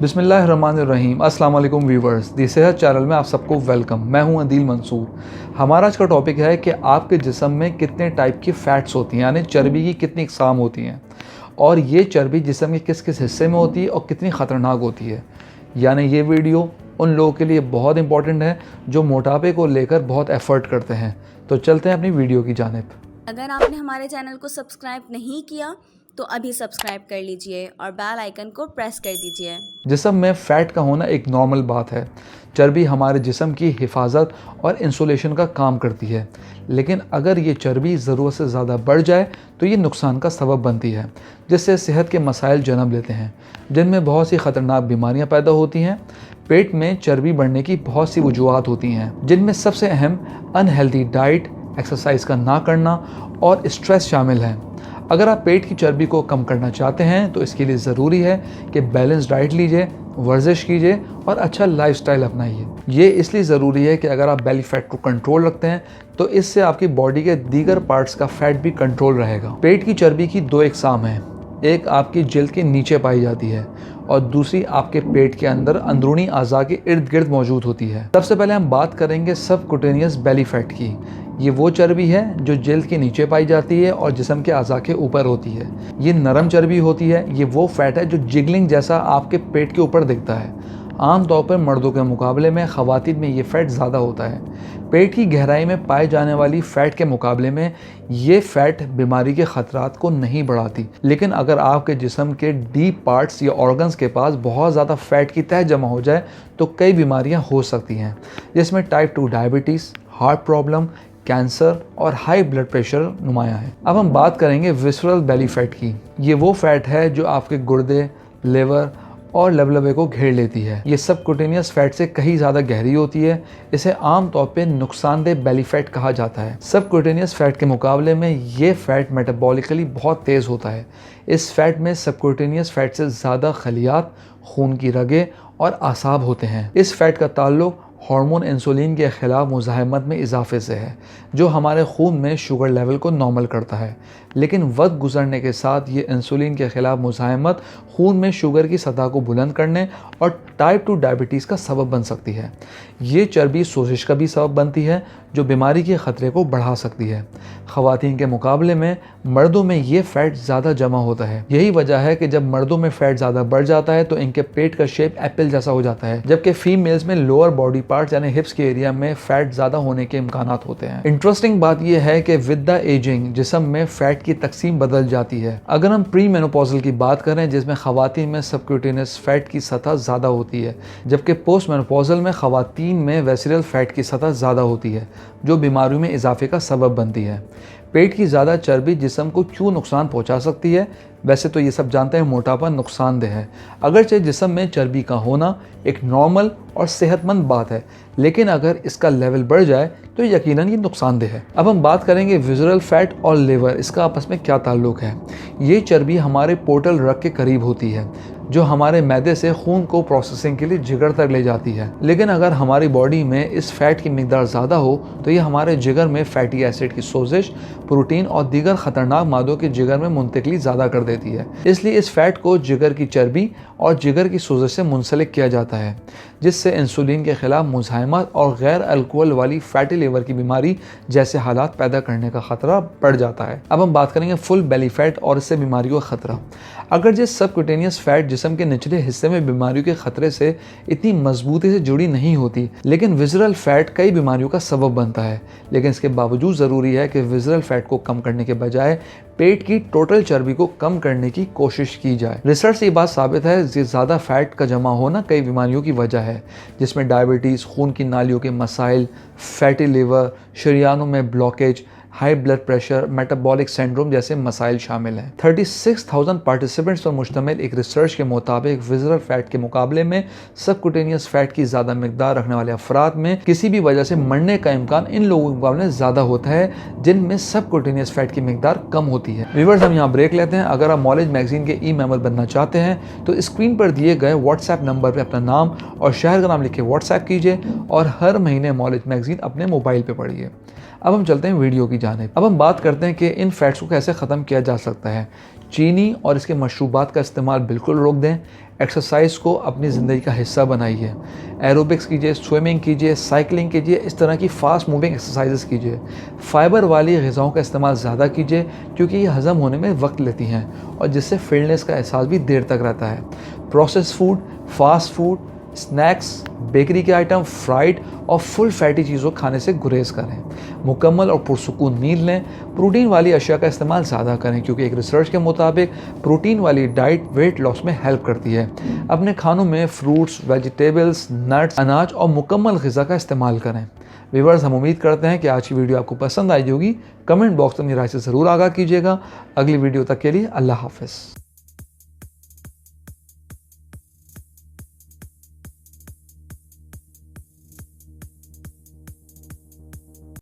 बिस्मिल्लाहिर्रहमानिर्रहीम। अस्सलाम वालेकुम व्यूवर्स, दी सेहत चैनल में आप सबको वेलकम। मैं हूं अदील मंसूर। हमारा आज का टॉपिक है कि आपके जिस्म में कितने टाइप की फ़ैट्स होती हैं, यानी चर्बी की कितनी इकसाम होती हैं और ये चर्बी जिस्म के किस किस हिस्से में होती है और कितनी ख़तरनाक होती है। यानी ये वीडियो उन लोगों के लिए बहुत इंपॉर्टेंट है जो मोटापे को लेकर बहुत एफ़र्ट करते हैं। तो चलते हैं अपनी वीडियो की जानिब। अगर आपने हमारे चैनल को सब्सक्राइब नहीं किया तो अभी सब्सक्राइब कर लीजिए और बेल आइकन को प्रेस कर दीजिए। जिस्म में फ़ैट का होना एक नॉर्मल बात है। चर्बी हमारे जिस्म की हिफाजत और इंसुलेशन का काम करती है, लेकिन अगर ये चर्बी ज़रूरत से ज़्यादा बढ़ जाए तो ये नुकसान का सबब बनती है, जिससे सेहत के मसाइल जन्म लेते हैं, जिनमें बहुत सी ख़तरनाक बीमारियां पैदा होती हैं। पेट में चर्बी बढ़ने की बहुत सी वजूहत होती हैं, जिनमें सबसे अहम अनहेल्दी डाइट, एक्सरसाइज का ना करना और स्ट्रेस शामिल है। अगर आप पेट की चर्बी को कम करना चाहते हैं तो इसके लिए ज़रूरी है कि बैलेंस डाइट लीजिए, वर्जिश कीजिए और अच्छा लाइफस्टाइल अपनाइए। ये इसलिए ज़रूरी है कि अगर आप बेली फैट को कंट्रोल रखते हैं तो इससे आपकी बॉडी के दीगर पार्ट्स का फैट भी कंट्रोल रहेगा। पेट की चर्बी की दो इकसाम हैं, एक आपकी जिल्द के नीचे पाई जाती है और दूसरी आपके पेट के अंदर अंदरूनी अज़ा के इर्द गिर्द मौजूद होती है। सबसे पहले हम बात करेंगे सबक्यूटेनियस बेली फैट की। ये वो चर्बी है जो जिल्द के नीचे पाई जाती है और जिस्म के अज़ा के ऊपर होती है। ये नरम चर्बी होती है। ये वो फैट है जो जिगलिंग जैसा आपके पेट के ऊपर दिखता है। आम तौर पर मर्दों के मुकाबले में ख़वातीन में ये फ़ैट ज़्यादा होता है। पेट की गहराई में पाए जाने वाली फ़ैट के मुकाबले में ये फ़ैट बीमारी के ख़तरात को नहीं बढ़ाती, लेकिन अगर आपके जिस्म के डीप पार्ट्स या ऑर्गन्स के पास बहुत ज़्यादा फ़ैट की तह जमा हो जाए तो कई बीमारियां हो सकती हैं, जिसमें type 2 diabetes, heart problem, cancer और हाई ब्लड प्रेशर नुमाया है। अब हम बात करेंगे विसरल बेली फैट की। ये वो फैट है जो आपके गुर्दे, लिवर और लबलबे को घेर लेती है। ये सबक्यूटेनियस फैट से कहीं ज़्यादा गहरी होती है। इसे आम तौर पे नुकसानदेह बेली फैट कहा जाता है। सबक्यूटेनियस फैट के मुकाबले में ये फैट मेटाबॉलिकली बहुत तेज़ होता है। इस फैट में सबक्यूटेनियस फैट से ज़्यादा खलियात, खून की रगें और आसाब होते हैं। इस फैट का ताल्लुक हार्मोन इंसुलिन के ख़िलाफ़ मुज़ाहमत में इजाफे से है, जो हमारे खून में शुगर लेवल को नॉर्मल करता है। लेकिन वक्त गुजरने के साथ ये इंसुलिन के ख़िलाफ़ मुज़ाहमत खून में शुगर की सतह को बुलंद करने और टाइप 2 डायबिटीज़ का सबब बन सकती है। ये चर्बी सोजिश का भी सबब बनती है, जो बीमारी के ख़तरे को बढ़ा सकती है। ख़वातीन के मुकाबले में मर्दों में ये फ़ैट ज़्यादा जमा होता है। यही वजह है कि जब मर्दों में फ़ैट ज़्यादा बढ़ जाता है तो इनके पेट का शेप एप्पल जैसा हो जाता है, जबकि फीमेल्स में लोअर बॉडी पार्ट्स यानी हिप्स के एरिया में फ़ैट ज़्यादा होने के इम्कानात होते हैं। इंटरेस्टिंग बात यह है कि विद द एजिंग जिस्म में फ़ैट की तकसीम बदल जाती है। अगर हम प्री मेनोपॉजल की बात करें, जिसमें ख़वातीन में सबक्यूटेनियस फ़ैट की सतह ज़्यादा होती है, जबकि पोस्ट मेनोपॉजल में ख़वातीन में वेसिरल फ़ैट की सतह ज़्यादा होती है, जो बीमारियों में इजाफे का सबब बनती है। पेट की ज़्यादा चर्बी जिस्म को क्यों नुकसान पहुंचा सकती है? वैसे तो ये सब जानते हैं मोटापा नुकसानदेह है। अगरचे जिस्म में चर्बी का होना एक नॉर्मल और सेहतमंद बात है, लेकिन अगर इसका लेवल बढ़ जाए तो यकीनन ये नुकसानदेह है। अब हम बात करेंगे विसरल फैट और लिवर, इसका आपस में क्या ताल्लुक है। ये चर्बी हमारे पोर्टल रग के करीब होती है, जो हमारे मैदे से खून को प्रोसेसिंग के लिए जिगर तक ले जाती है। लेकिन अगर हमारी बॉडी में इस फैट की मिकदार ज़्यादा हो तो ये हमारे जिगर में फैटी एसिड की सोजिश, प्रोटीन और दीगर ख़तरनाक मादों के जिगर में मुंतकली ज़्यादा कर देती है। इसलिए इस फैट को जिगर की चर्बी और जिगर की सोजिश से मुंसलिक किया जाता है, जिससे इंसुलिन के ख़िलाफ़ मुज़ाहमत और गैर अल्कोहल वाली फैटी लिवर की बीमारी जैसे हालात पैदा करने का ख़तरा बढ़ जाता है। अब हम बात करेंगे फुल बेली फैट और इससे बीमारियों का ख़तरा। अगर जिस सबक्यूटेनियस फैट जिस्म के निचले हिस्से में बीमारियों के ख़तरे से इतनी मजबूती से जुड़ी नहीं होती, लेकिन विसरल फैट कई बीमारियों का सबब बनता है। लेकिन इसके बावजूद ज़रूरी है कि विसरल फैट को कम करने के बजाय पेट की टोटल चर्बी को कम करने की कोशिश की जाए। रिसर्च से ये बात साबित है कि ज़्यादा फैट का जमा होना कई बीमारियों की वजह है, जिसमें डायबिटीज़, खून की नालियों के मसाइल, फैटी लिवर, शरियानों में blockage, high blood pressure, metabolic syndrome जैसे मसाइल शामिल हैं। 36,000 पार्टिसिपेंट्स पर मुश्तमिल एक रिसर्च के मुताबिक विसरल फैट के मुकाबले में सबक्यूटेनियस फैट की ज़्यादा मिकदार रखने वाले अफराद में किसी भी वजह से मरने का इम्कान इन लोगों के मुकाबले ज़्यादा होता है जिनमें सबक्यूटेनियस फैट की मिकदार कम होती है। व्यूअर्स, हम यहाँ ब्रेक लेते हैं। अगर आप मॉलेज मैगजीन के ई मेंबर बनना चाहते हैं तो स्क्रीन पर दिए गए व्हाट्सएप नंबर पर अपना नाम और शहर का नाम लिख के व्हाट्सएप कीजिए और हर महीने मॉलेज मैगजीन अपने मोबाइल पर पढ़िए। अब हम चलते हैं वीडियो की जानिब। अब हम बात करते हैं कि इन फैट्स को कैसे ख़त्म किया जा सकता है। चीनी और इसके मशरूबात का इस्तेमाल बिल्कुल रोक दें। एक्सरसाइज को अपनी ज़िंदगी का हिस्सा बनाइए। एरोबिक्स कीजिए, स्विमिंग कीजिए, साइकिलिंग कीजिए, इस तरह की फास्ट मूविंग एक्सरसाइजेस कीजिए। फाइबर वाली ग़िज़ाओं का इस्तेमाल ज़्यादा कीजिए क्योंकि ये हज़म होने में वक्त लेती हैं और जिससे फिटनेस का एहसास भी देर तक रहता है। Process food, fast food, snacks, bakery के आइटम, फ्राइड और फुल फैटी चीज़ों खाने से गुरेज करें। मुकम्मल और पुरसुकून नींद लें। प्रोटीन वाली अशिया का इस्तेमाल ज़्यादा करें क्योंकि एक रिसर्च के मुताबिक प्रोटीन वाली डाइट वेट लॉस में हेल्प करती है। अपने खानों में फ्रूट्स, वेजिटेबल्स, नट्स, अनाज और मुकम्मल ग़िज़ा का इस्तेमाल करें। व्यूअर्स, हम उम्मीद करते हैं कि आज की वीडियो आपको पसंद आई होगी। कमेंट बॉक्स में अपनी राय से ज़रूर आगाह कीजिएगा। अगली वीडियो तक के लिए अल्लाह हाफ़िज़।